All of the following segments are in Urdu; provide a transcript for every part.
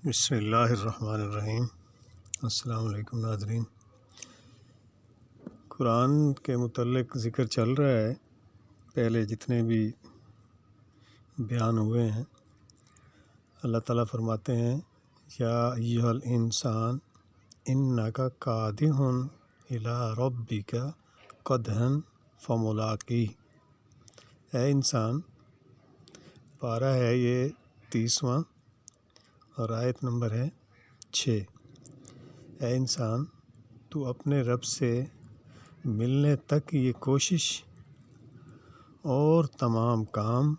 بسم اللہ الرحمن الرحیم۔ السلام علیکم ناظرین۔ قرآن کے متعلق ذکر چل رہا ہے، پہلے جتنے بھی بیان ہوئے ہیں۔ اللہ تعالیٰ فرماتے ہیں یا ایھا الانسان انک کادح الی ربک قدحا فملاقیہ۔ اے انسان، پارہ ہے یہ 30واں اور آیت نمبر ہے 6۔ اے انسان، تو اپنے رب سے ملنے تک یہ کوشش اور تمام کام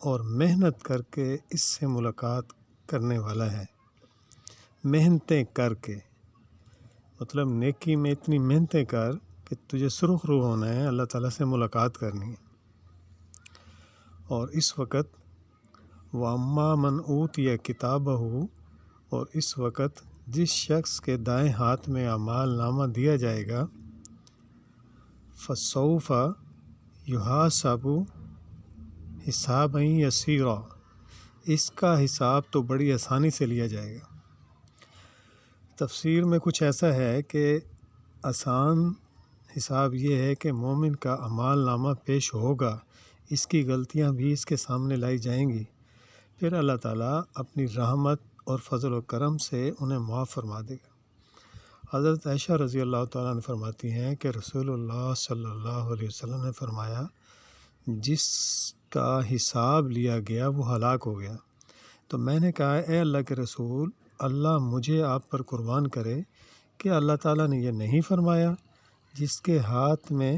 اور محنت کر کے اس سے ملاقات کرنے والا ہے۔ محنتیں کر کے مطلب نیکی میں اتنی محنتیں کر کہ تجھے سرخ رو ہونا ہے، اللہ تعالیٰ سے ملاقات کرنی ہے۔ اور اس وقت وَأَمَّا مَنْ أُوتِيَ كِتَابَهُ، اور اس وقت جس شخص کے دائیں ہاتھ میں اعمال نامہ دیا جائے گا، فَسَوْفَ يُحَاسَبُ حِسَابًا يَسِيرًا، اس کا حساب تو بڑی آسانی سے لیا جائے گا۔ تفسیر میں کچھ ایسا ہے کہ آسان حساب یہ ہے کہ مومن کا اعمال نامہ پیش ہوگا، اس کی غلطیاں بھی اس کے سامنے لائی جائیں گی، پھر اللہ تعالیٰ اپنی رحمت اور فضل و کرم سے انہیں معاف فرما دے گا۔ حضرت عائشہ رضی اللہ تعالیٰ عنہ فرماتی ہیں کہ رسول اللہ صلی اللہ علیہ وسلم نے فرمایا، جس کا حساب لیا گیا وہ ہلاک ہو گیا۔ تو میں نے کہا، اے اللہ کے رسول، اللہ مجھے آپ پر قربان کرے کہ اللہ تعالیٰ نے یہ نہیں فرمایا جس کے ہاتھ میں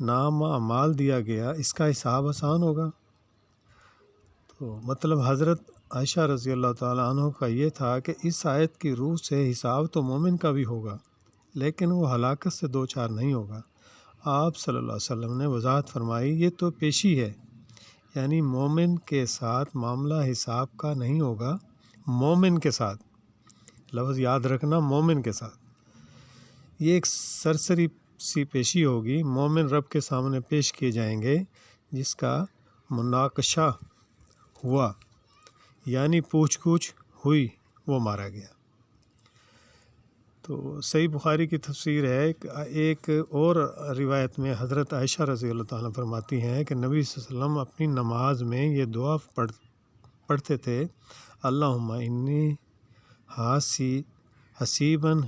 نام اعمال دیا گیا اس کا حساب آسان ہوگا؟ تو مطلب حضرت عائشہ رضی اللہ تعالیٰ عنہ کا یہ تھا کہ اس آیت کی روح سے حساب تو مومن کا بھی ہوگا، لیکن وہ ہلاکت سے دو چار نہیں ہوگا۔ آپ صلی اللہ علیہ وسلم نے وضاحت فرمائی، یہ تو پیشی ہے، یعنی مومن کے ساتھ معاملہ حساب کا نہیں ہوگا، مومن کے ساتھ، لفظ یاد رکھنا، مومن کے ساتھ۔ یہ ایک سرسری سی پیشی ہوگی، مومن رب کے سامنے پیش کیے جائیں گے، جس کا مناقشہ ہوا، یعنی پوچھ گچھ ہوئی، وہ مارا گیا۔ تو صحیح بخاری کی تفسیر ہے، ایک اور روایت میں حضرت عائشہ رضی اللہ تعالیٰ فرماتی ہیں کہ نبی صلی اللہ علیہ وسلم اپنی نماز میں یہ دعا پڑھتے تھے، اللہم انی حسیباً